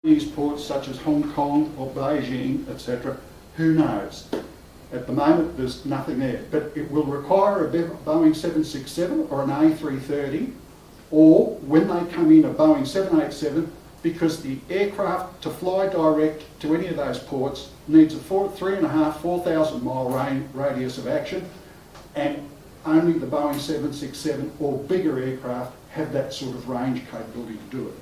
These ports such as Hong Kong or Beijing, etc., who knows? At the moment there's nothing there, but it will require a Boeing 767 or an A330, or when they come in a Boeing 787, because the aircraft to fly direct to any of those ports needs a 4,500 mile radius of action, and only the Boeing 767 or bigger aircraft have that sort of range capability to do it.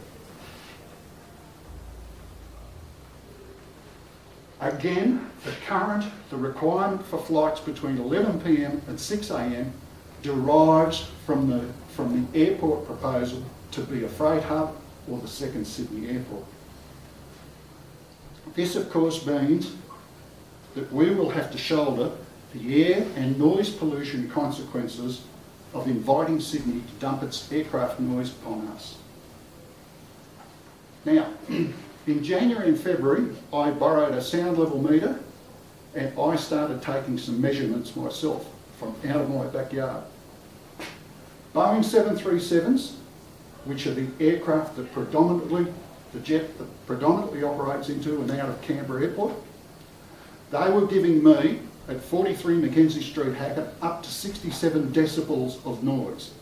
Again, the requirement for flights between 11 p.m. and 6 a.m. derives from the airport proposal to be a freight hub or the second Sydney airport. This of course means that we will have to shoulder the air and noise pollution consequences of inviting Sydney to dump its aircraft noise upon us. Now, in January and February, I borrowed a sound level meter and I started taking some measurements myself from out of my backyard. Boeing 737s, which are the aircraft that the jet that predominantly operates into and out of Canberra Airport, they were giving me, at 43 Mackenzie Street, Hackett, up to 67 decibels of noise.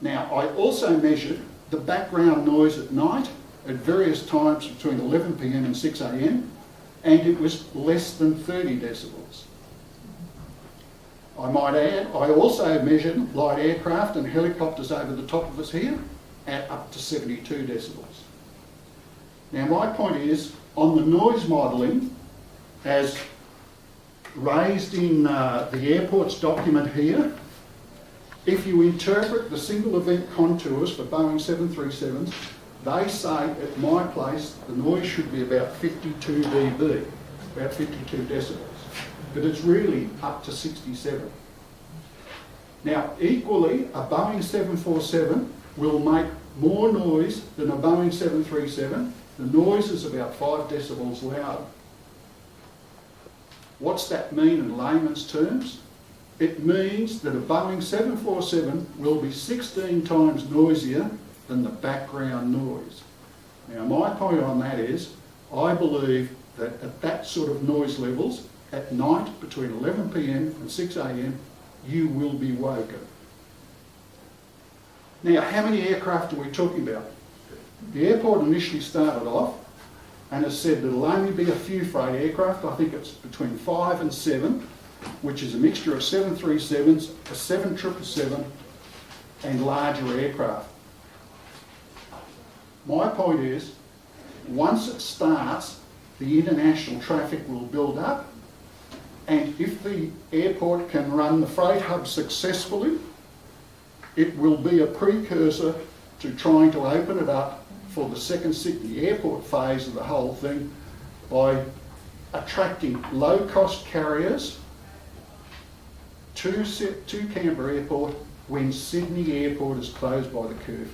Now, I also measured the background noise at night at various times between 11 p.m. and 6 a.m, and it was less than 30 decibels. I might add, I also measured light aircraft and helicopters over the top of us here at up to 72 decibels. Now my point is, on the noise modelling, as raised in the airport's document here, if you interpret the single event contours for Boeing 737s, they say at my place the noise should be about 52 dB, about 52 decibels, but it's really up to 67. Now equally, a Boeing 747 will make more noise than a Boeing 737. The noise is about 5 decibels louder. What's that mean in layman's terms? It means that a Boeing 747 will be 16 times noisier than the background noise. Now my point on that is, I believe that at that sort of noise levels, at night between 11 p.m. and 6 a.m, you will be woken. Now how many aircraft are we talking about? The airport initially started off and has said that it'll only be a few freight aircraft. I think it's between 5 and 7, which is a mixture of 737s, a 777 and larger aircraft. My point is, once it starts, the international traffic will build up, and if the airport can run the freight hub successfully, it will be a precursor to trying to open it up for the second Sydney airport phase of the whole thing by attracting low-cost carriers to Canberra Airport when Sydney Airport is closed by the curfew.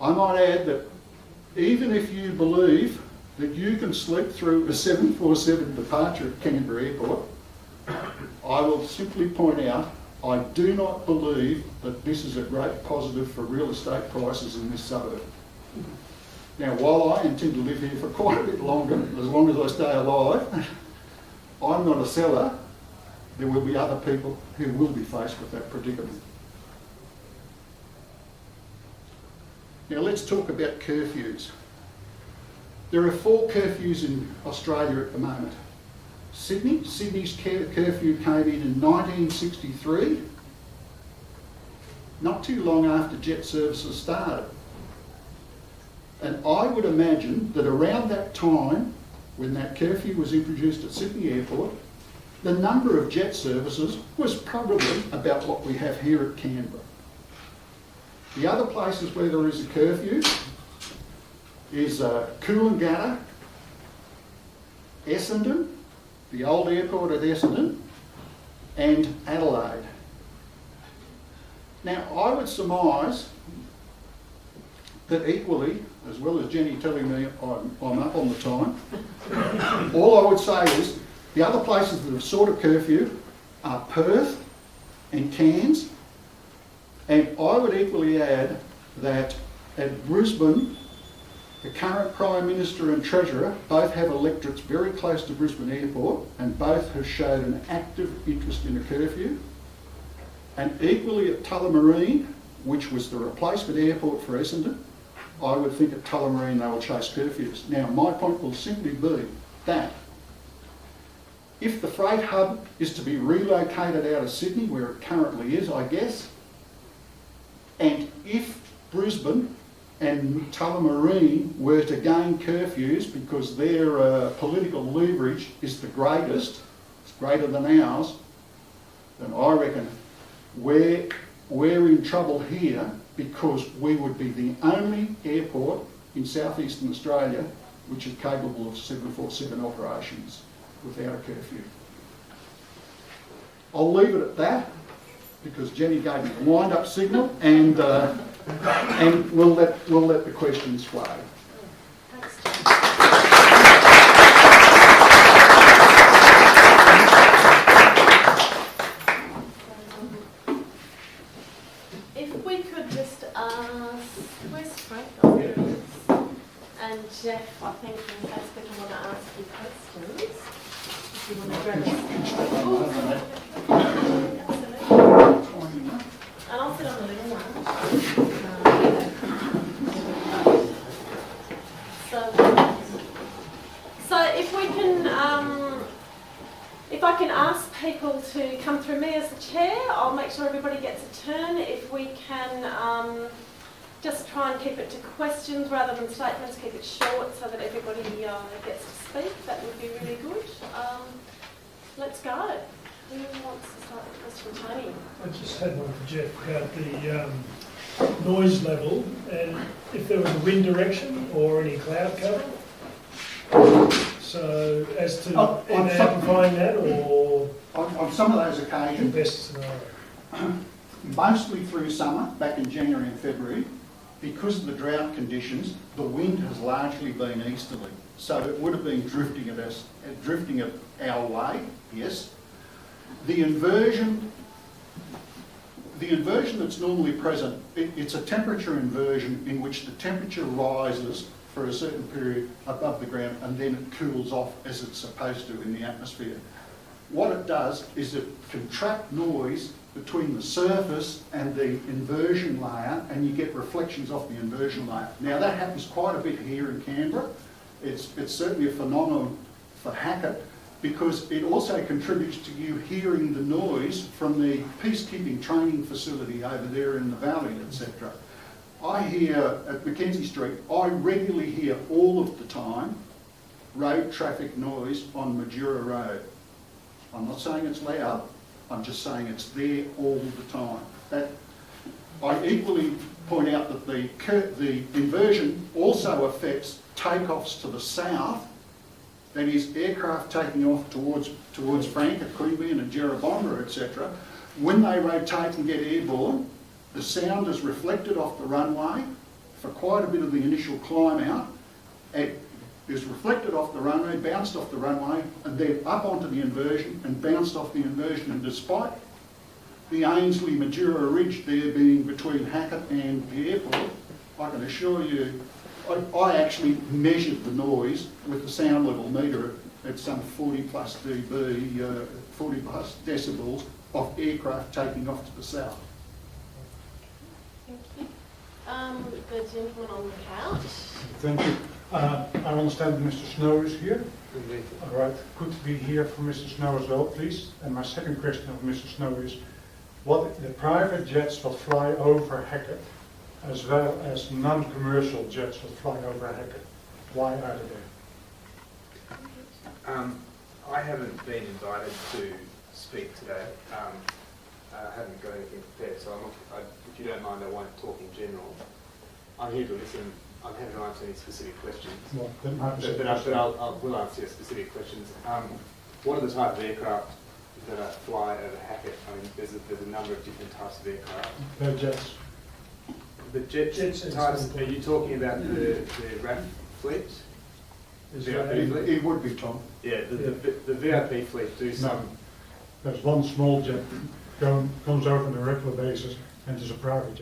I might add that even if you believe that you can sleep through a 747 departure at Canberra Airport, I will simply point out, I do not believe that this is a great positive for real estate prices in this suburb. Now, while I intend to live here for quite a bit longer, as long as I stay alive, I'm not a seller. There will be other people who will be faced with that predicament. Now let's talk about curfews. There are 4 curfews in Australia at the moment. Sydney's curfew came in 1963, not too long after jet services started. And I would imagine that around that time, when that curfew was introduced at Sydney Airport, the number of jet services was probably about what we have here at Canberra. The other places where there is a curfew is Coolangatta, Essendon, the old airport at Essendon, and Adelaide. Now I would surmise that equally, as well as Jenny telling me I'm up on the time, all I would say is the other places that have sought a curfew are Perth and Cairns, And I would equally add that at Brisbane, the current Prime Minister and Treasurer both have electorates very close to Brisbane Airport and both have showed an active interest in a curfew. And equally at Tullamarine, which was the replacement airport for Essendon, I would think at Tullamarine they will chase curfews. Now, my point will simply be that if the freight hub is to be relocated out of Sydney, where it currently is, I guess, and if Brisbane and Tullamarine were to gain curfews because their political leverage is the greatest, it's greater than ours, then I reckon we're in trouble here because we would be the only airport in southeastern Australia which is capable of 747 operations without a curfew. I'll leave it at that because Jenny gave me a wind-up signal, and we'll let the questions flow. If we could just ask, where's Frank? Oh, here he is. And Jeff, I think in case people want to ask you questions, if you want to grab us. And I'll sit on the little one. So if we can, if I can ask people to come through me as the chair, I'll make sure everybody gets a turn. If we can just try and keep it to questions rather than statements, keep it short so that everybody gets to speak, that would be really good. Let's go. Who wants to start the question? Tony? I just had one for Jeff about the noise level and if there was a wind direction or any cloud cover. So as to amplifying that or on some of those the occasions, best scenario. mostly through summer, back in January and February, because of the drought conditions, the wind has largely been easterly. So it would have been drifting at our way, yes. The inversion that's normally present, it's a temperature inversion in which the temperature rises for a certain period above the ground and then it cools off as it's supposed to in the atmosphere. What it does is it can trap noise between the surface and the inversion layer, and you get reflections off the inversion layer. Now that happens quite a bit here in Canberra. It's certainly a phenomenon for Hackett because it also contributes to you hearing the noise from the peacekeeping training facility over there in the valley, etc. I hear at Mackenzie Street, I regularly hear all of the time road traffic noise on Majura Road. I'm not saying it's loud, I'm just saying it's there all the time. I equally point out that the inversion also affects takeoffs to the south, that is aircraft taking off towards Frank at Queanbeyan and Jerrabomber, etc. When they rotate and get airborne, the sound is reflected off the runway for quite a bit of the initial climb out. It is reflected off the runway, bounced off the runway, and then up onto the inversion and bounced off the inversion. And despite the Ainslie-Majura Ridge there being between Hackett and the airport, I can assure you, I actually measured the noise with the sound level meter at some 40 plus dB, 40 plus decibels of aircraft taking off to the south. Thank you. The gentleman on the couch. Thank you. I understand that Mr. Snow is here. All right. Good to be here for Mr. Snow as well, please. And my second question of Mr. Snow is, what the private jets that fly over Hackett, as well as non-commercial jets that fly over Hackett, why are they there? I haven't been invited to speak today. I haven't got anything prepared, so if you don't mind, I won't talk in general. I'm here to listen. I'm happy to answer any specific questions. Well, then I will answer your specific questions. What are the type of aircraft that fly over Hackett? I mean, there's a number of different types of aircraft. They're jets. The jets types, are you talking about the RAF fleet? It would be, Tom. Yeah, the VIP fleet do some. There's one small jet that comes over on a regular basis and it is a private jet.